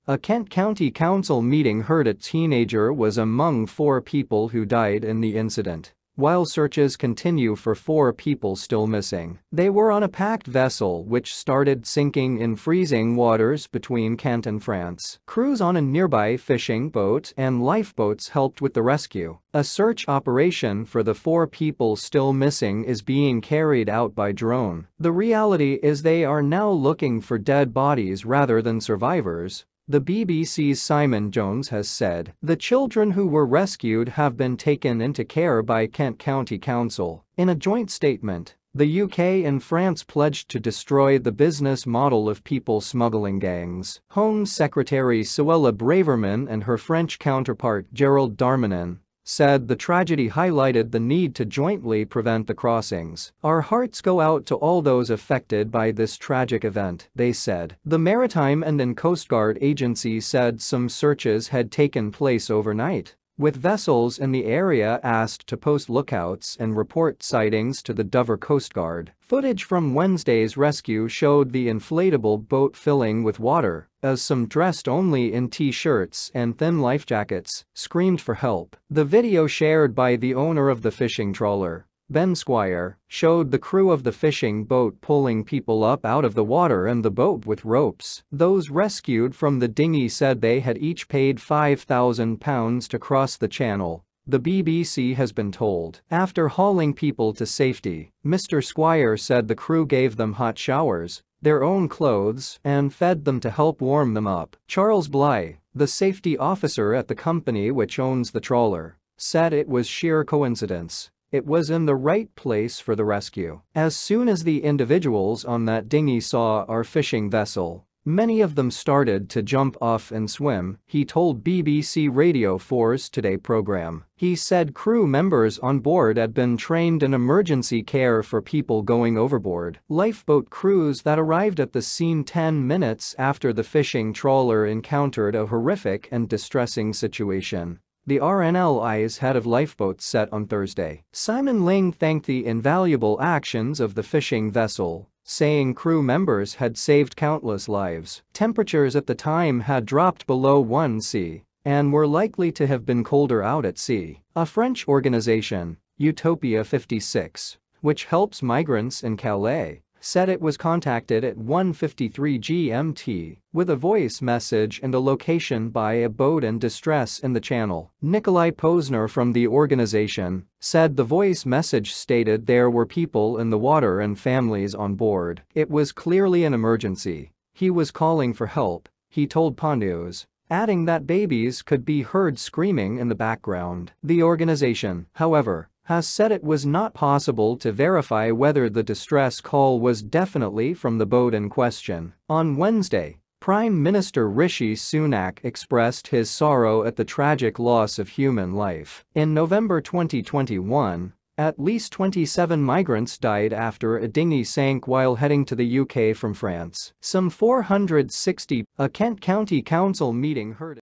A Kent County Council meeting heard a teenager was among 4 people who died in the incident, while searches continue for 4 people still missing. They were on a packed vessel which started sinking in freezing waters between Kent and France. Crews on a nearby fishing boat and lifeboats helped with the rescue. A search operation for the 4 people still missing is being carried out by drone. The reality is they are now looking for dead bodies rather than survivors, the BBC's Simon Jones has said. The children who were rescued have been taken into care by Kent County Council. In a joint statement, the UK and France pledged to destroy the business model of people smuggling gangs. Home Secretary Suella Braverman and her French counterpart Gérald Darmanin said the tragedy highlighted the need to jointly prevent the crossings. Our hearts go out to all those affected by this tragic event, they said. The Maritime and Coast Guard Agency said some searches had taken place overnight, with vessels in the area asked to post lookouts and report sightings to the Dover Coast Guard. Footage from Wednesday's rescue showed the inflatable boat filling with water as some dressed only in t-shirts and thin life jackets screamed for help. The video shared by the owner of the fishing trawler, Ben Squire, showed the crew of the fishing boat pulling people up out of the water and the boat with ropes. Those rescued from the dinghy said they had each paid £5,000 to cross the channel, the BBC has been told. After hauling people to safety, Mr. Squire said the crew gave them hot showers, their own clothes, and fed them to help warm them up. Charles Bly, the safety officer at the company which owns the trawler, said it was sheer coincidence. It was in the right place for the rescue. As soon as the individuals on that dinghy saw our fishing vessel, many of them started to jump off and swim, he told BBC Radio 4's Today program. He said crew members on board had been trained in emergency care for people going overboard. Lifeboat crews that arrived at the scene 10 minutes after the fishing trawler encountered a horrific and distressing situation, the RNLI's head of lifeboats said on Thursday. Simon Ling thanked the invaluable actions of the fishing vessel, saying crew members had saved countless lives. Temperatures at the time had dropped below 1°C and were likely to have been colder out at sea. A French organization, Utopia 56, which helps migrants in Calais, said it was contacted at 1:53 GMT with a voice message and a location by a boat in distress in the channel. Nikolai Posner from the organization said the voice message stated there were people in the water and families on board. It was clearly an emergency. He was calling for help, he told Pondews, adding that babies could be heard screaming in the background. The organization, however, has said it was not possible to verify whether the distress call was definitely from the boat in question. On Wednesday, Prime Minister Rishi Sunak expressed his sorrow at the tragic loss of human life. In November 2021, at least 27 migrants died after a dinghy sank while heading to the UK from France. Some 460. A Kent County Council meeting heard